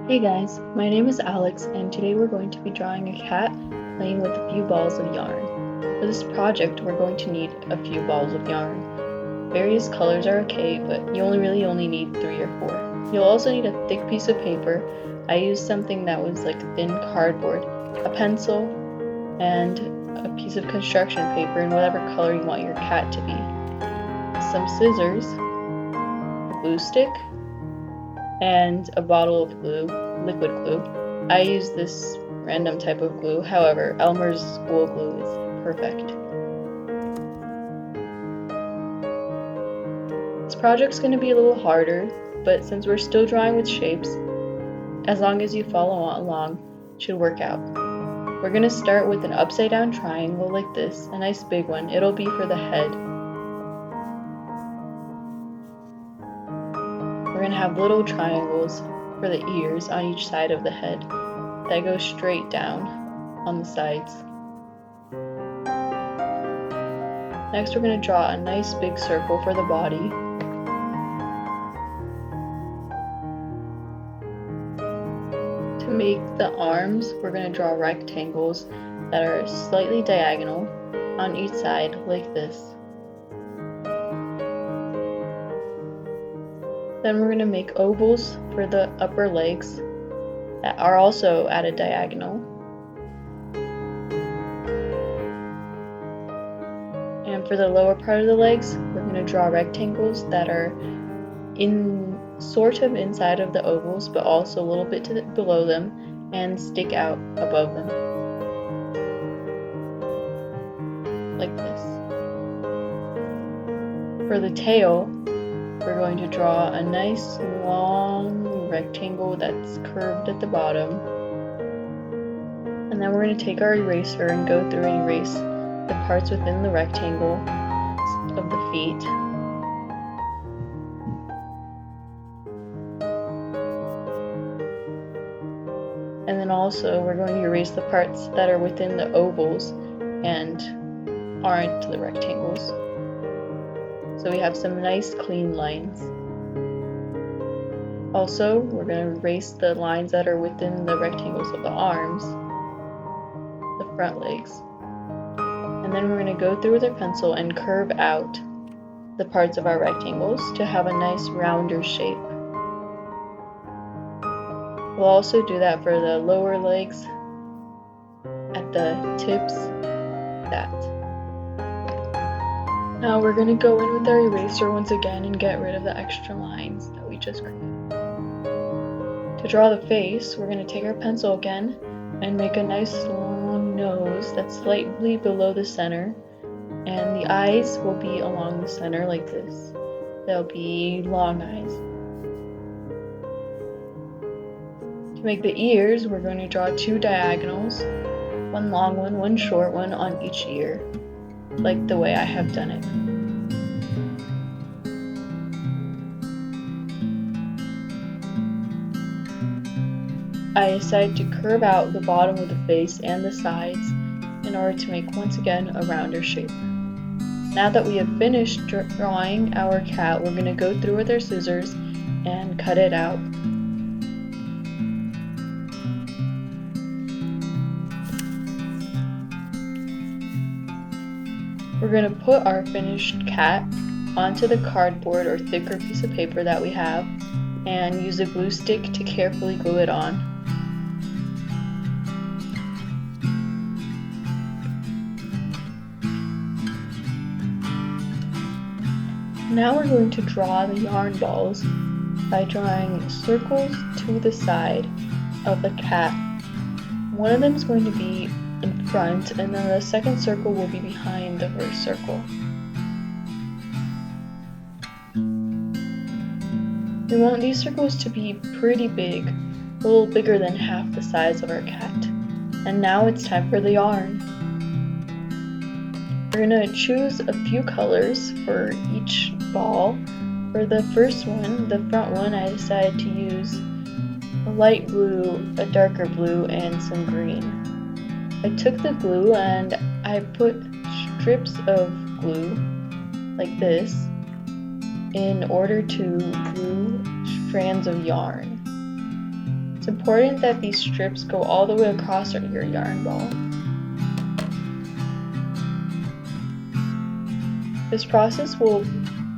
Hey guys, my name is Alex and today we're going to be drawing a cat playing with a few balls of yarn. For this project we're going to need a few balls of yarn. Various colors are okay, but you only need 3 or 4. You'll also need a thick piece of paper. I used something that was like thin cardboard, a pencil, and a piece of construction paper in whatever color you want your cat to be. Some scissors, a glue stick, and a bottle of glue, liquid glue. I use this random type of glue, however, Elmer's school glue is perfect. This project's going to be a little harder, but since we're still drawing with shapes, as long as you follow along, it should work out. We're going to start with an upside down triangle like this, a nice big one. It'll be for the head. We're going to have little triangles for the ears on each side of the head that go straight down on the sides. Next, we're going to draw a nice big circle for the body. To make the arms, we're going to draw rectangles that are slightly diagonal on each side like this. Then we're going to make ovals for the upper legs that are also at a diagonal. And for the lower part of the legs, we're going to draw rectangles that are sort of inside of the ovals, but also a little bit below them and stick out above them. Like this. For the tail, we're going to draw a nice long rectangle that's curved at the bottom. And then we're going to take our eraser and go through and erase the parts within the rectangle of the feet. And then also we're going to erase the parts that are within the ovals and aren't the rectangles. So we have some nice clean lines. Also, we're going to erase the lines that are within the rectangles of the arms, the front legs. And then we're going to go through with our pencil and curve out the parts of our rectangles to have a nice rounder shape. We'll also do that for the lower legs at the tips, that. Now we're going to go in with our eraser once again and get rid of the extra lines that we just created. To draw the face, we're going to take our pencil again and make a nice long nose that's slightly below the center, and the eyes will be along the center like this. They'll be long eyes. To make the ears, we're going to draw 2 diagonals, one long one, one short one on each ear, like the way I have done it. I decided to curve out the bottom of the face and the sides in order to make once again a rounder shape. Now that we have finished drawing our cat, we're going to go through with our scissors and cut it out. We're going to put our finished cat onto the cardboard or thicker piece of paper that we have and use a glue stick to carefully glue it on. Now we're going to draw the yarn balls by drawing circles to the side of the cat. One of them is going to be in front, and then the second circle will be behind the first circle. We want these circles to be pretty big, a little bigger than half the size of our cat. And now it's time for the yarn. We're going to choose a few colors for each ball. For the first one, the front one, I decided to use a light blue, a darker blue, and some green. I took the glue and I put strips of glue like this in order to glue strands of yarn. It's important that these strips go all the way across your yarn ball. This process will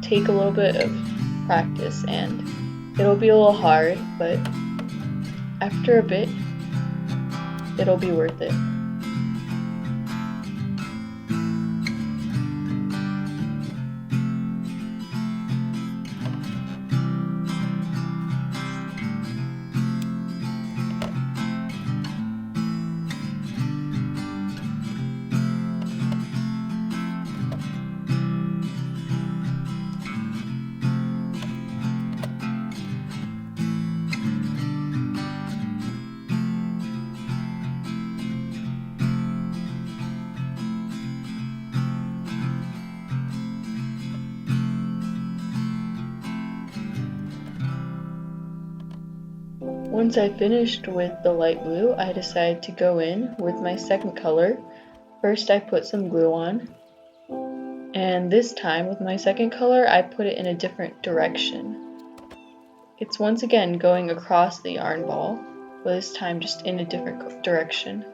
take a little bit of practice and it'll be a little hard, but after a bit, it'll be worth it. Once I finished with the light blue, I decided to go in with my second color. First I put some glue on, and this time with my second color I put it in a different direction. It's once again going across the yarn ball, but this time just in a different direction.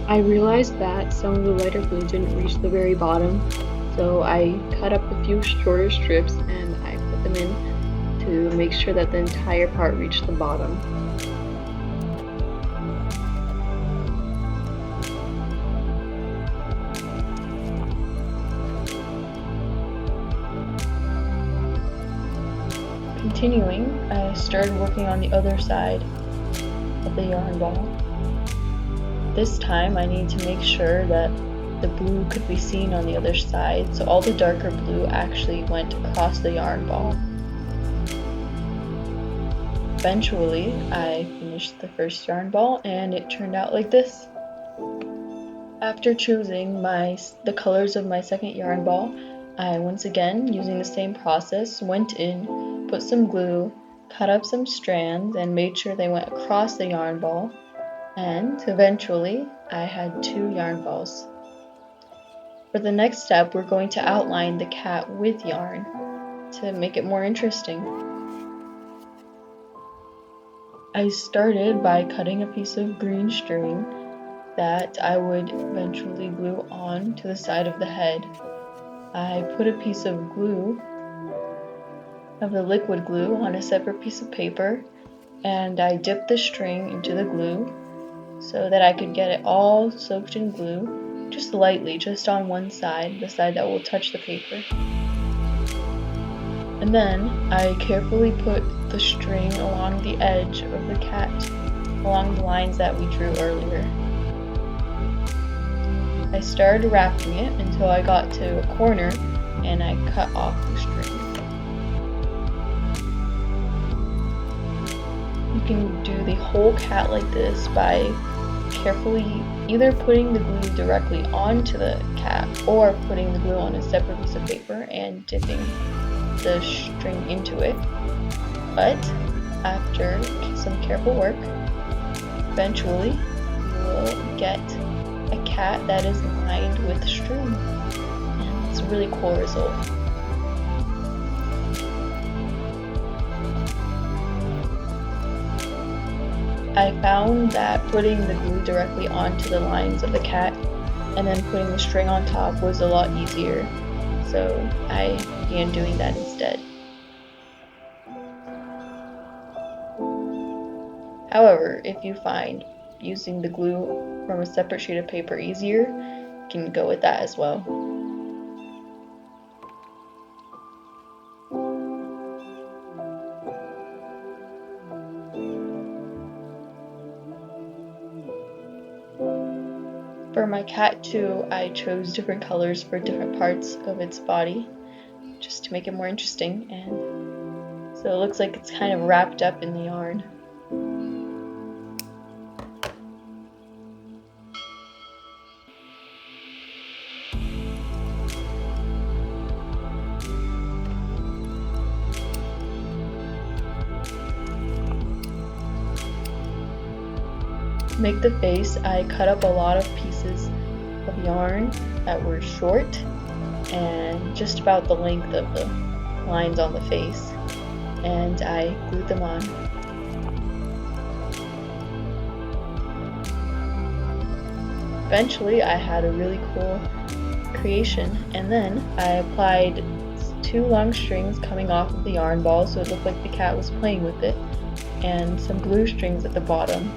I realized that some of the lighter blue didn't reach the very bottom, so I cut up a few shorter strips and I put them in to make sure that the entire part reached the bottom. Continuing, I started working on the other side of the yarn ball. This time I need to make sure that the blue could be seen on the other side, so all the darker blue actually went across the yarn ball. Eventually, I finished the first yarn ball and it turned out like this. After choosing the colors of my second yarn ball, I once again, using the same process, went in, put some glue, cut up some strands, and made sure they went across the yarn ball. And eventually, I had 2 yarn balls. For the next step, we're going to outline the cat with yarn to make it more interesting. I started by cutting a piece of green string that I would eventually glue on to the side of the head. I put a piece of glue, of the liquid glue, on a separate piece of paper, and I dipped the string into the glue so that I could get it all soaked in glue, just lightly, just on one side, the side that will touch the paper. And then I carefully put the string along the edge of the cat, along the lines that we drew earlier. I started wrapping it until I got to a corner and I cut off the string. You can do the whole cat like this by carefully either putting the glue directly onto the cat or putting the glue on a separate piece of paper and dipping the string into it. But after some careful work, eventually you will get a cat that is lined with string, and it's a really cool result. I found that putting the glue directly onto the lines of the cat and then putting the string on top was a lot easier, so I began doing that instead. However, if you find using the glue from a separate sheet of paper easier, you can go with that as well. For my cat too, I chose different colors for different parts of its body, just to make it more interesting, and so it looks like it's kind of wrapped up in the yarn. To make the face, I cut up a lot of pieces of yarn that were short and just about the length of the lines on the face, and I glued them on. Eventually I had a really cool creation, and then I applied 2 long strings coming off of the yarn ball so it looked like the cat was playing with it, and some glue strings at the bottom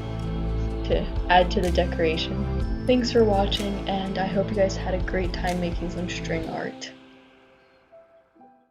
to add to the decoration. Thanks for watching, and I hope you guys had a great time making some string art.